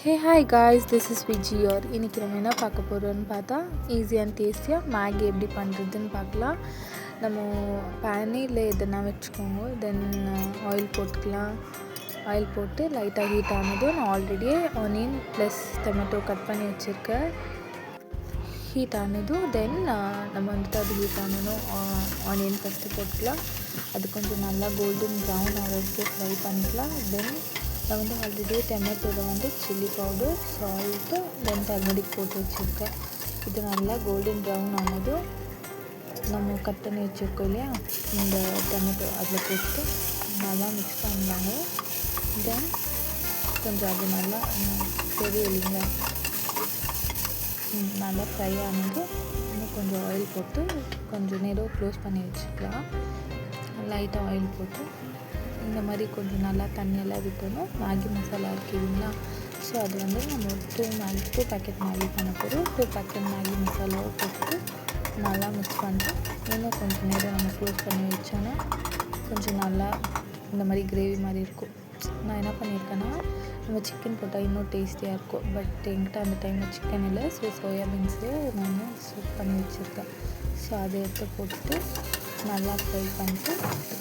Hey hi guys, this is Vijiyor. இன்றைக்கி நம்ம என்ன பார்க்க போகிறோன்னு பார்த்தா ஈஸி அண்ட் டேஸ்டியாக மேகி எப்படி பண்ணுறதுன்னு பார்க்கலாம். நம்ம பேனே இல்லை எதுனா வச்சுக்கோங்க. தென் ஆயில் போட்டுக்கலாம். ஆயில் போட்டு லைட்டாக ஹீட் ஆனதும் நான் ஆல்ரெடியே ஆனியன் ப்ளஸ் டொமேட்டோ கட் பண்ணி வச்சுருக்கேன். ஹீட் ஆனதும் தென் நம்ம வந்துட்டு அது ஹீட் ஆனதும் ஆனியன் ஃபஸ்ட்டு போட்டுக்கலாம். அது கொஞ்சம் நல்லா கோல்டன் ப்ரௌன் ஆகிறதுக்கு ஃப்ரை பண்ணிக்கலாம். தென் நான் வந்து ஆல்ரெடி டொமேட்டோவில் வந்து சில்லி பவுடர், சால்ட்டு, தென் டர்மரிக் போட்டு வச்சுருக்கேன். இது நல்லா கோல்டன் ப்ரௌன் ஆனதும் நம்ம கட் பண்ணி வச்சுருக்கோம் இல்லையா இந்த டொமேட்டோ, அதில் போட்டு நல்லா மிக்ஸ் பண்ணாங்க. தென் கொஞ்சம் அது நல்லா தெரியும் இல்லைங்களா, நல்லா ஃப்ரை ஆனதும் இன்னும் கொஞ்சம் ஆயில் போட்டு கொஞ்சம் நேரம் க்ளோஸ் பண்ணி வச்சுக்கலாம். லைட்டாக ஆயில் போட்டு இந்த மாதிரி கொஞ்சம் நல்லா தண்ணியெல்லாம் விட்டணும். மேகி மசாலா இருக்குதுங்களா, ஸோ அது வந்து நம்ம 2 பேக்கெட் மேகி பண்ண போகிறோம். 2 பேக்கெட் மேகி மசாலாவை போட்டு நல்லா மிக்ஸ் பண்ணிட்டு இன்னும் கொஞ்சம் நேரம் நம்ம க்ளோஸ் பண்ணி வச்சோன்னா கொஞ்சம் நல்லா இந்த மாதிரி கிரேவி மாதிரி இருக்கும். நான் என்ன பண்ணியிருக்கேன்னா, நம்ம சிக்கன் போட்டால் இன்னும் டேஸ்டியாக இருக்கும். பட் என்கிட்ட அந்த டைமில் சிக்கன் இல்லை, ஸோ சோயாபீன்ஸே நான் சூப் பண்ணி வச்சுருக்கேன். ஸோ அதை எடுத்து போட்டுட்டு நல்லா ஃப்ரை பண்ணிட்டு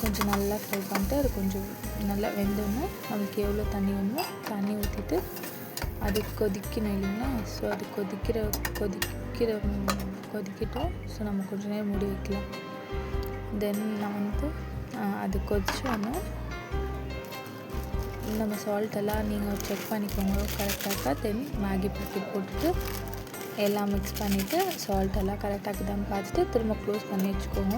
கொஞ்சம் நல்லா ஃப்ரை பண்ணிட்டு அது கொஞ்சம் நல்லா வெந்தோன்னா நமக்கு எவ்வளோ தண்ணி வேணுமோ தண்ணி ஊற்றிட்டு அது கொதிக்கணும் இல்லைங்களா. ஸோ அது கொதிக்கட்டும். ஸோ நம்ம கொஞ்சம் நேரம் மூடி வைக்கலாம். தென் நான் வந்து அது கொதிச்சோன்னா நம்ம சால்ட்டெல்லாம் நீங்கள் செக் பண்ணிக்கோங்க கரெக்டாக. தென் மேகி பேக்கெட் போட்டுட்டு எல்லாம் மிக்ஸ் பண்ணிவிட்டு சால்ட்டெல்லாம் கரெக்டாக இருக்குதான்னு பார்த்துட்டு திரும்ப க்ளோஸ் பண்ணி வச்சுக்கோங்க.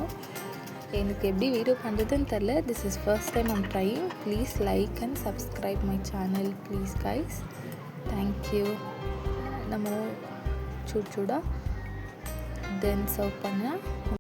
எனக்கு எப்படி வீடியோ பண்ணுறதுன்னு தெரில. This is first time I'm trying. Please like and subscribe my channel please guys. Thank you. நம்ம சூடாக தென் சர்வ் பண்ண